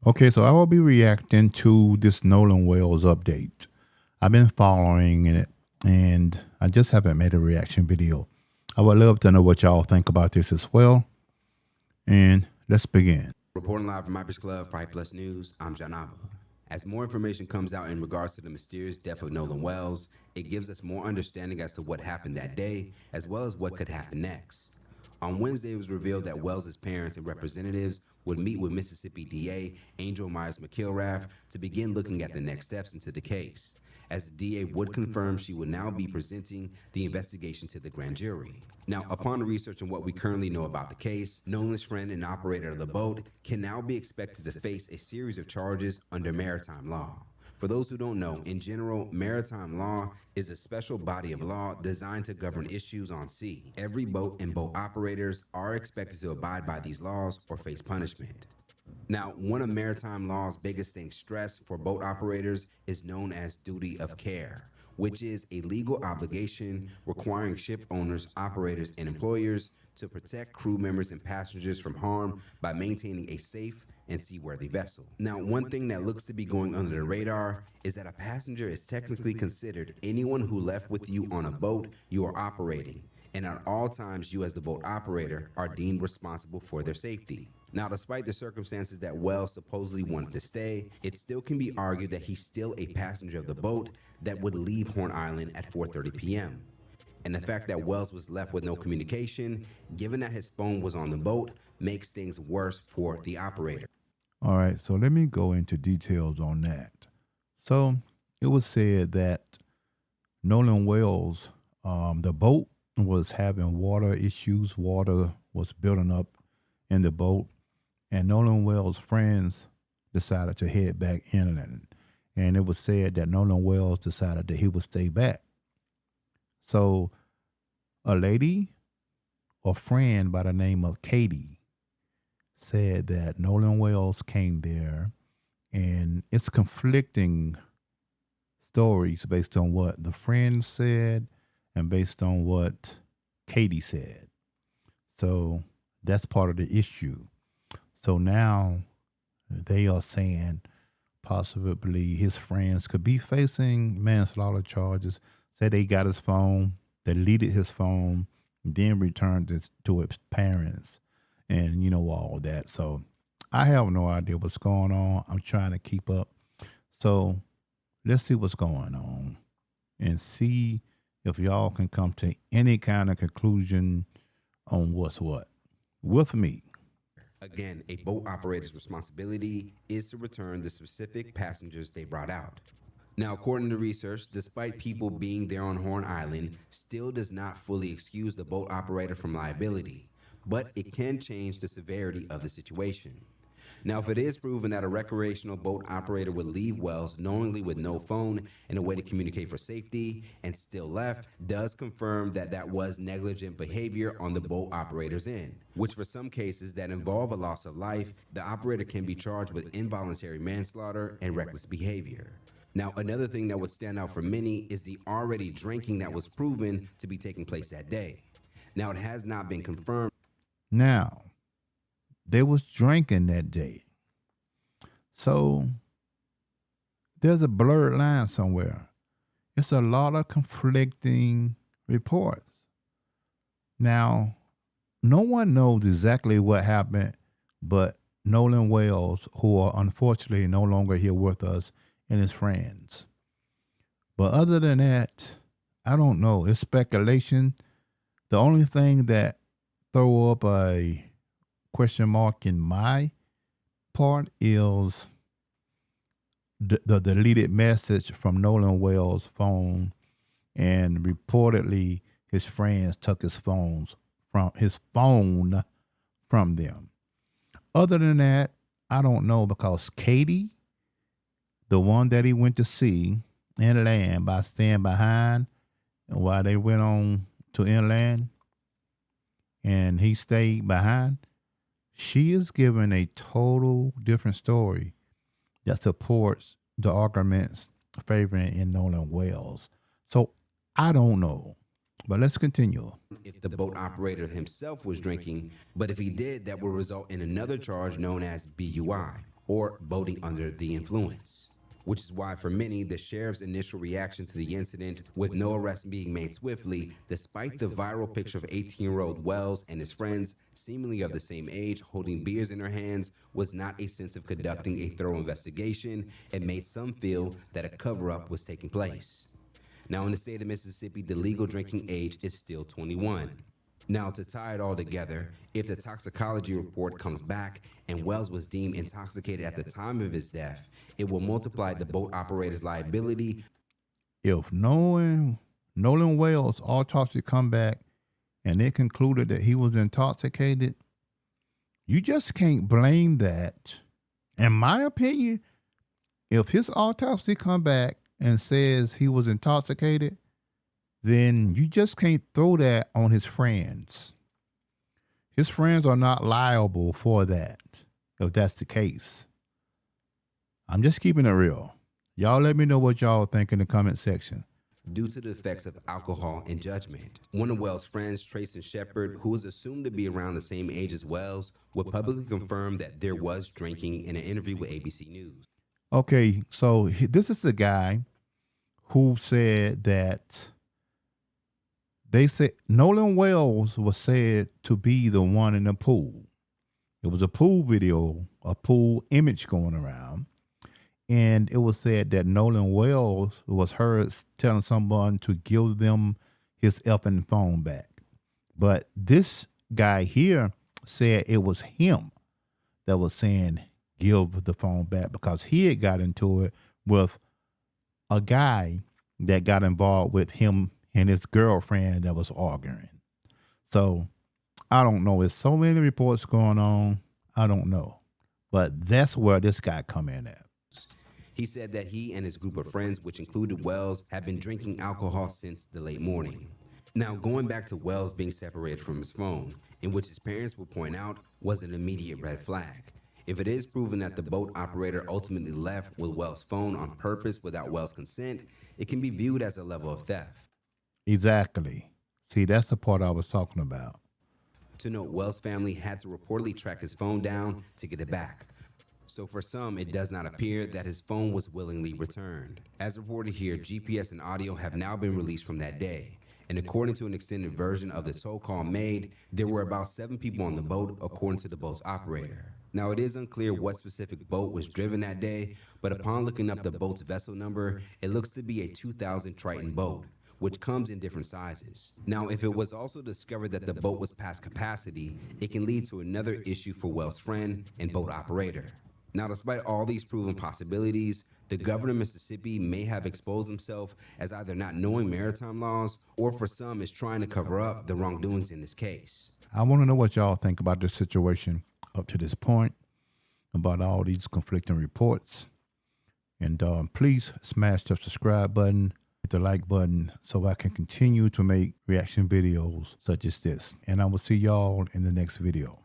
Okay, so I will be reacting to this Nolan Wells update. I've been following it and I just haven't made a reaction video. I would love to know what y'all think about this as well. And let's begin. Reporting live from my Club for Hype Plus News, I'm Janava. As more information comes out in regards to the mysterious death of Nolan Wells, it gives us more understanding as to what happened that day, as well as what could happen next. On Wednesday, it was revealed that Wells' parents and representatives would meet with Mississippi DA Angel Myers McIlrath to begin looking at the next steps into the case, as the DA would confirm she would now be presenting the investigation to the grand jury. Now, upon researching what we currently know about the case, Nolan's friend and operator of the boat can now be expected to face a series of charges under maritime law. For those who don't know, in general, maritime law is a special body of law designed to govern issues on sea. Every boat and boat operators are expected to abide by these laws or face punishment. Now, one of maritime law's biggest things stressed for boat operators is known as duty of care, which is a legal obligation requiring ship owners, operators, and employers to protect crew members and passengers from harm by maintaining a safe and seaworthy vessel. Now, one thing that looks to be going under the radar is that a passenger is technically considered anyone who left with you on a boat you are operating, and at all times you as the boat operator are deemed responsible for their safety. Now, despite the circumstances that Wells supposedly wanted to stay, it still can be argued that he's still a passenger of the boat that would leave Horn Island at 4:30 p.m. And the fact that Wells was left with no communication, given that his phone was on the boat, makes things worse for the operator. All right, so let me go into details on that. So it was said that Nolan Wells, the boat was having water issues. Water was building up in the boat, and Nolan Wells' friends decided to head back inland. And it was said that Nolan Wells decided that he would stay back. So a lady, a friend by the name of Katie, said that Nolan Wells came there, and it's conflicting stories based on what the friend said and based on what Katie said. So that's part of the issue. So now they are saying possibly his friends could be facing manslaughter charges. Say they got his phone, deleted his phone, then returned it to his parents, and all that. So I have no idea what's going on. I'm trying to keep up. So let's see what's going on and see if y'all can come to any kind of conclusion on what's what with me. Again, a boat operator's responsibility is to return the specific passengers they brought out. Now, according to research, despite people being there on Horn Island, still does not fully excuse the boat operator from liability, but it can change the severity of the situation. Now, if it is proven that a recreational boat operator would leave Wells knowingly with no phone and a way to communicate for safety and still left, does confirm that that was negligent behavior on the boat operator's end, which for some cases that involve a loss of life, the operator can be charged with involuntary manslaughter and reckless behavior. Now, another thing that would stand out for many is the already drinking that was proven to be taking place that day. Now, it has not been confirmed. Now, they was drinking that day. So there's a blurred line somewhere. It's a lot of conflicting reports. Now, no one knows exactly what happened, but Nolan Wells, who are unfortunately no longer here with us, and his friends. But other than that, I don't know. It's speculation. The only thing that throw up a question mark in my part is the deleted message from Nolan Wells' phone, and reportedly his friends took his phone from them. Other than that, I don't know, because Katie, the one that he went to see inland by staying behind while they went on to inland and he stayed behind, she is giving a total different story that supports the arguments favoring in Nolan Wells. So I don't know, but let's continue. If the boat operator himself was drinking, but if he did, that would result in another charge known as BUI. or boating under the influence. Which is why for many, the sheriff's initial reaction to the incident, with no arrest being made swiftly, despite the viral picture of 18-year-old Wells and his friends, seemingly of the same age, holding beers in their hands, was not a sense of conducting a thorough investigation. It made some feel that a cover-up was taking place. Now, in the state of Mississippi, the legal drinking age is still 21. Now, to tie it all together, if the toxicology report comes back and Wells was deemed intoxicated at the time of his death, it will multiply the boat operator's liability. If Nolan Wells autopsy come back and it concluded that he was intoxicated, you just can't blame that. In my opinion, if his autopsy come back and says he was intoxicated, then you just can't throw that on his friends. His friends are not liable for that, if that's the case. I'm just keeping it real. Y'all let me know what y'all think in the comment section. Due to the effects of alcohol and judgment. One of Wells' friends, Tracy Shepard, who was assumed to be around the same age as Wells, would publicly confirm that there was drinking in an interview with ABC News. Okay, so this is the guy who said that they said Nolan Wells was said to be the one in the pool. It was a pool video, a pool image going around. And it was said that Nolan Wells was heard telling someone to give them his effing phone back. But this guy here said it was him that was saying, give the phone back, because he had got into it with a guy that got involved with him and his girlfriend that was arguing. So I don't know. There's so many reports going on. I don't know. But that's where this guy come in at. He said that he and his group of friends, which included Wells, had been drinking alcohol since the late morning. Now, going back to Wells being separated from his phone, in which his parents would point out was an immediate red flag. If it is proven that the boat operator ultimately left with Wells' phone on purpose without Wells' consent, it can be viewed as a level of theft. Exactly. See, that's the part I was talking about. To note, Wells' family had to reportedly track his phone down to get it back. So for some, it does not appear that his phone was willingly returned. As reported here, GPS and audio have now been released from that day. And according to an extended version of the toll call made, there were about 7 people on the boat, according to the boat's operator. Now, it is unclear what specific boat was driven that day, but upon looking up the boat's vessel number, it looks to be a 2000 Triton boat, which comes in different sizes. Now, if it was also discovered that the boat was past capacity, it can lead to another issue for Wells' friend and boat operator. Now, despite all these proven possibilities, the governor of Mississippi may have exposed himself as either not knowing maritime laws, or for some is trying to cover up the wrongdoings in this case. I want to know what y'all think about this situation up to this point, about all these conflicting reports. And please smash the subscribe button, hit the like button, so I can continue to make reaction videos such as this. And I will see y'all in the next video.